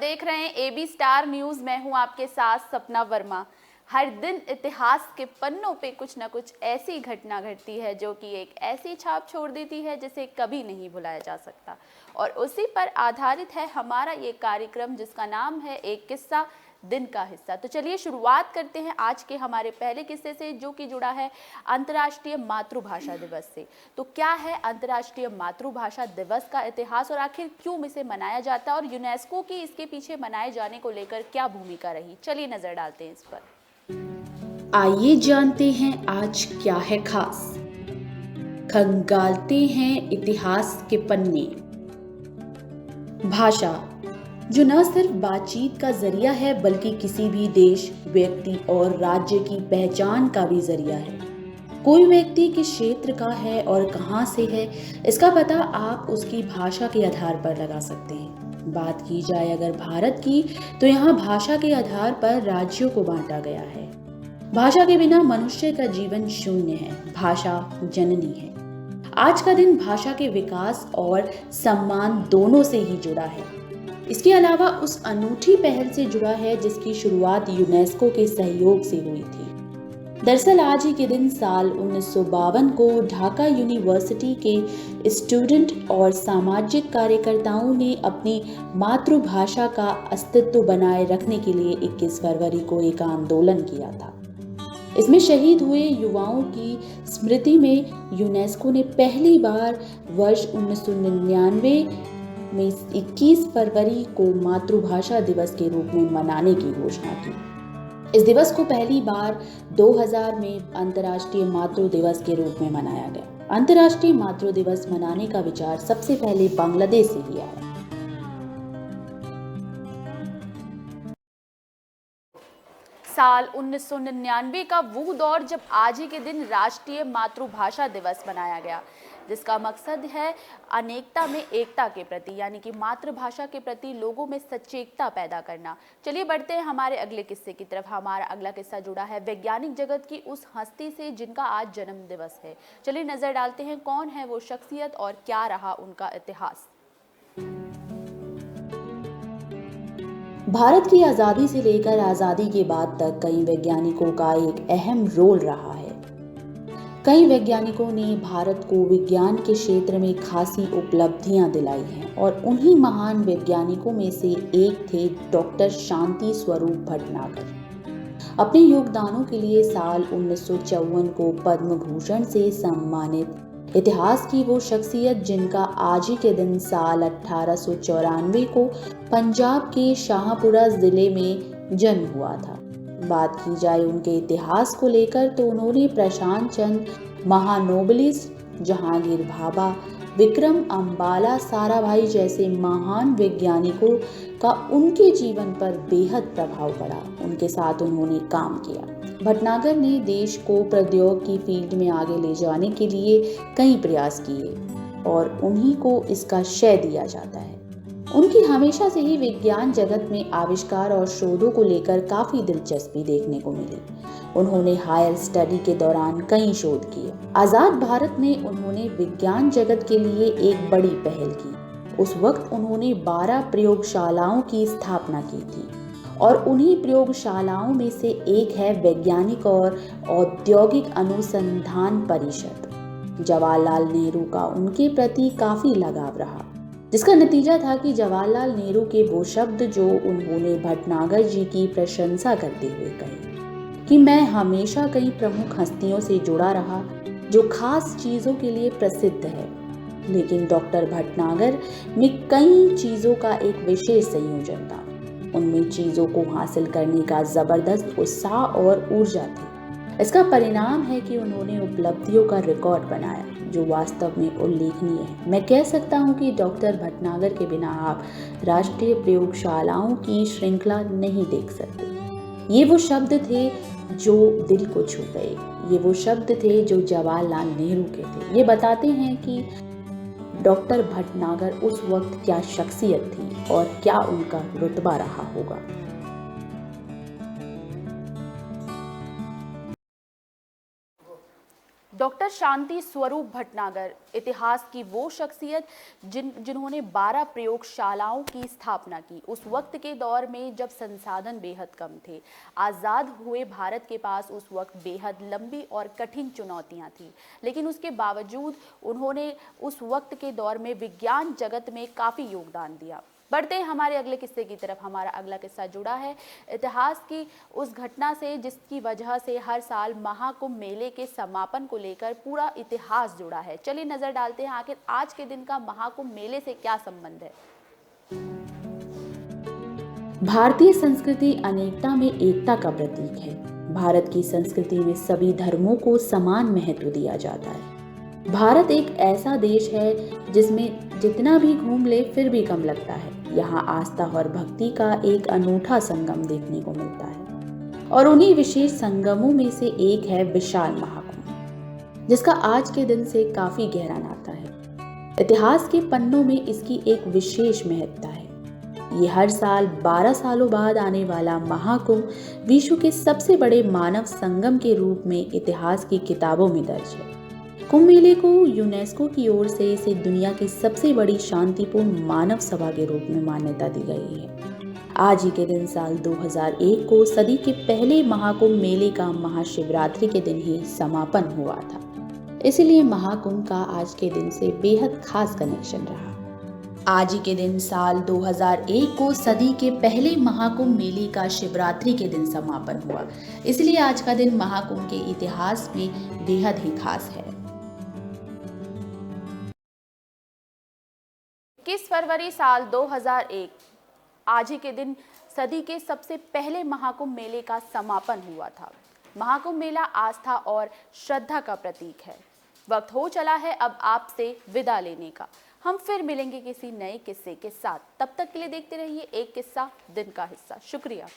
देख रहे हैं एबी स्टार न्यूज़। मैं हूं आपके साथ सपना वर्मा। हर दिन इतिहास के पन्नों पे कुछ न कुछ ऐसी घटना घटती है जो कि एक ऐसी छाप छोड़ देती है जिसे कभी नहीं भुलाया जा सकता, और उसी पर आधारित है हमारा ये कार्यक्रम जिसका नाम है एक किस्सा दिन का हिस्सा। तो चलिए शुरुआत करते हैं आज के हमारे पहले किस्से से, जो कि जुड़ा है अंतर्राष्ट्रीय मातृभाषा दिवस से। तो क्या है अंतर्राष्ट्रीय मातृभाषा दिवस का इतिहास और आखिर क्यों इसे मनाया जाता है, और यूनेस्को की इसके पीछे मनाए जाने को लेकर क्या भूमिका रही, चलिए नजर डालते हैं इस पर। आइए जानते हैं आज क्या है खास। खंगालते हैं इतिहास के पन्ने। भाषा, जो न सिर्फ बातचीत का जरिया है बल्कि किसी भी देश, व्यक्ति और राज्य की पहचान का भी जरिया है। कोई व्यक्ति किस क्षेत्र का है और कहां से है, इसका पता आप उसकी भाषा के आधार पर लगा सकते हैं। बात की जाए अगर भारत की, तो यहाँ भाषा के आधार पर राज्यों को बांटा गया है। भाषा के बिना मनुष्य का जीवन शून्य है। भाषा जननी है। आज का दिन भाषा के विकास और सम्मान दोनों से ही जुड़ा है। इसके अलावा उस अनूठी पहल से जुड़ा है जिसकी शुरुआत यूनेस्को के सहयोग से हुई थी। दरअसल आज ही के दिन साल 1952 को ढाका यूनिवर्सिटी के स्टूडेंट और सामाजिक कार्यकर्ताओं ने अपनी मातृभाषा का अस्तित्व बनाए रखने के लिए 21 फरवरी को एक आंदोलन किया था। इसमें शहीद हुए युवाओं की स्मृति में यूनेस्को ने पहली बार वर्ष 1999 में 21 फरवरी को मातृभाषा दिवस के रूप में मनाने की घोषणा की। इस दिवस को पहली बार 2000 में अंतर्राष्ट्रीय मातृ दिवस के रूप में मनाया गया। अंतर्राष्ट्रीय मातृ दिवस मनाने का विचार सबसे पहले बांग्लादेश से ही आया। साल 1999 का वो दौर जब आज ही के दिन राष्ट्रीय मातृभाषा दिवस मनाया गया, जिसका मकसद है अनेकता में एकता के प्रति, यानी कि मातृभाषा के प्रति लोगों में सचेतता पैदा करना। चलिए बढ़ते हैं हमारे अगले किस्से की तरफ। हमारा अगला किस्सा जुड़ा है वैज्ञानिक जगत की उस हस्ती से जिनका आज जन्म दिवस है। चलिए नजर डालते हैं कौन है वो शख्सियत और क्या रहा उनका इतिहास। भारत की आज़ादी से लेकर आज़ादी के बाद तक कई वैज्ञानिकों का एक अहम रोल रहा है। कई वैज्ञानिकों ने भारत को विज्ञान के क्षेत्र में खासी उपलब्धियां दिलाई हैं, और उन्हीं महान वैज्ञानिकों में से एक थे डॉक्टर शांति स्वरूप भटनागर। अपने योगदानों के लिए साल 1954 को पद्म भूषण से सम्मानित इतिहास की वो शख्सियत जिनका आज ही के दिन साल 1894 को पंजाब के शाहपुरा जिले में जन्म हुआ था। बात की जाए उनके इतिहास को लेकर तो उन्होंने प्रशांत चंद्र, महानोबलिस्ट जहांगीर भाभा, विक्रम अम्बाला साराभाई जैसे महान वैज्ञानिकों का उनके जीवन पर बेहद प्रभाव पड़ा। उनके साथ उन्होंने काम किया। भटनागर ने देश को प्रौद्योगिकी की फील्ड में आगे ले जाने के लिए कई प्रयास किए, और उन्हीं को इसका श्रेय दिया जाता है। उनकी हमेशा से ही विज्ञान जगत में आविष्कार और शोधों को लेकर काफी दिलचस्पी देखने को मिली। उन्होंने हायर स्टडी के दौरान कई शोध किए। आजाद भारत में उन्होंने विज्ञान जगत के लिए एक बड़ी पहल की। उस वक्त उन्होंने 12 प्रयोगशालाओं की स्थापना की थी, और उन्हीं प्रयोगशालाओं में से एक है वैज्ञानिक और औद्योगिक अनुसंधान परिषद। जवाहरलाल नेहरू का उनके प्रति काफी लगाव रहा, जिसका नतीजा था कि जवाहरलाल नेहरू के वो शब्द जो उन्होंने भटनागर जी की प्रशंसा करते हुए कहे कि मैं हमेशा कई प्रमुख हस्तियों से जुड़ा रहा जो खास चीजों के लिए प्रसिद्ध है, लेकिन डॉक्टर भटनागर में कई चीजों का एक विशेष संयोजन था। उनमें चीजों को हासिल करने का जबरदस्त उत्साह और ऊर्जा थी। इसका परिणाम है कि उन्होंने उपलब्धियों का रिकॉर्ड बनाया जो वास्तव में उल्लेखनीय है। मैं कह सकता हूं कि डॉक्टर भटनागर के बिना आप राष्ट्रीय प्रयोगशालाओं की श्रृंखला नहीं देख सकते। ये वो शब्द थे जो दिल को छू गए। ये वो शब्द थे जो जवाहरलाल नेहरू के थे। ये बताते हैं कि डॉक्टर भटनागर उस वक्त क्या शख्सियत थी और क्या उनका रुतबा रहा होगा। डॉक्टर शांति स्वरूप भटनागर इतिहास की वो शख्सियत जिन्होंने 12 प्रयोगशालाओं की स्थापना की। उस वक्त के दौर में जब संसाधन बेहद कम थे, आज़ाद हुए भारत के पास उस वक्त बेहद लंबी और कठिन चुनौतियां थी, लेकिन उसके बावजूद उन्होंने उस वक्त के दौर में विज्ञान जगत में काफ़ी योगदान दिया। बढ़ते हैं हमारे अगले किस्से की तरफ। हमारा अगला किस्सा जुड़ा है इतिहास की उस घटना से जिसकी वजह से हर साल महाकुंभ मेले के समापन को लेकर पूरा इतिहास जुड़ा है। चलिए नजर डालते हैं आखिर आज के दिन का महाकुंभ मेले से क्या संबंध है। भारतीय संस्कृति अनेकता में एकता का प्रतीक है। भारत की संस्कृति में सभी धर्मों को समान महत्व दिया जाता है। भारत एक ऐसा देश है जिसमें जितना भी घूम ले फिर भी कम लगता है। यहाँ आस्था और भक्ति का एक अनूठा संगम देखने को मिलता है और उन्हीं विशेष संगमों में से एक है विशाल महाकुंभ, जिसका आज के दिन से काफी गहरा नाता है। इतिहास के पन्नों में इसकी एक विशेष महत्ता है। ये हर साल 12 सालों बाद आने वाला महाकुंभ विश्व के सबसे बड़े मानव संगम के रूप में इतिहास की किताबों में दर्ज है। कुंभ मेले को यूनेस्को की ओर से इसे दुनिया की सबसे बड़ी शांतिपूर्ण मानव सभा के रूप में मान्यता दी गई है। आज ही के दिन साल 2001 को सदी के पहले महाकुंभ मेले का महाशिवरात्रि के दिन ही समापन हुआ था। इसलिए महाकुंभ का आज के दिन से बेहद खास कनेक्शन रहा। आज ही के दिन साल 2001 को सदी के पहले महाकुंभ मेले का शिवरात्रि के दिन समापन हुआ, इसलिए आज का दिन महाकुंभ के इतिहास में बेहद ही खास है। 21 फरवरी साल 2001 आज ही के दिन सदी के सबसे पहले महाकुंभ मेले का समापन हुआ था। महाकुंभ मेला आस्था और श्रद्धा का प्रतीक है। वक्त हो चला है अब आपसे विदा लेने का। हम फिर मिलेंगे किसी नए किस्से के साथ। तब तक के लिए देखते रहिए एक किस्सा दिन का हिस्सा। शुक्रिया।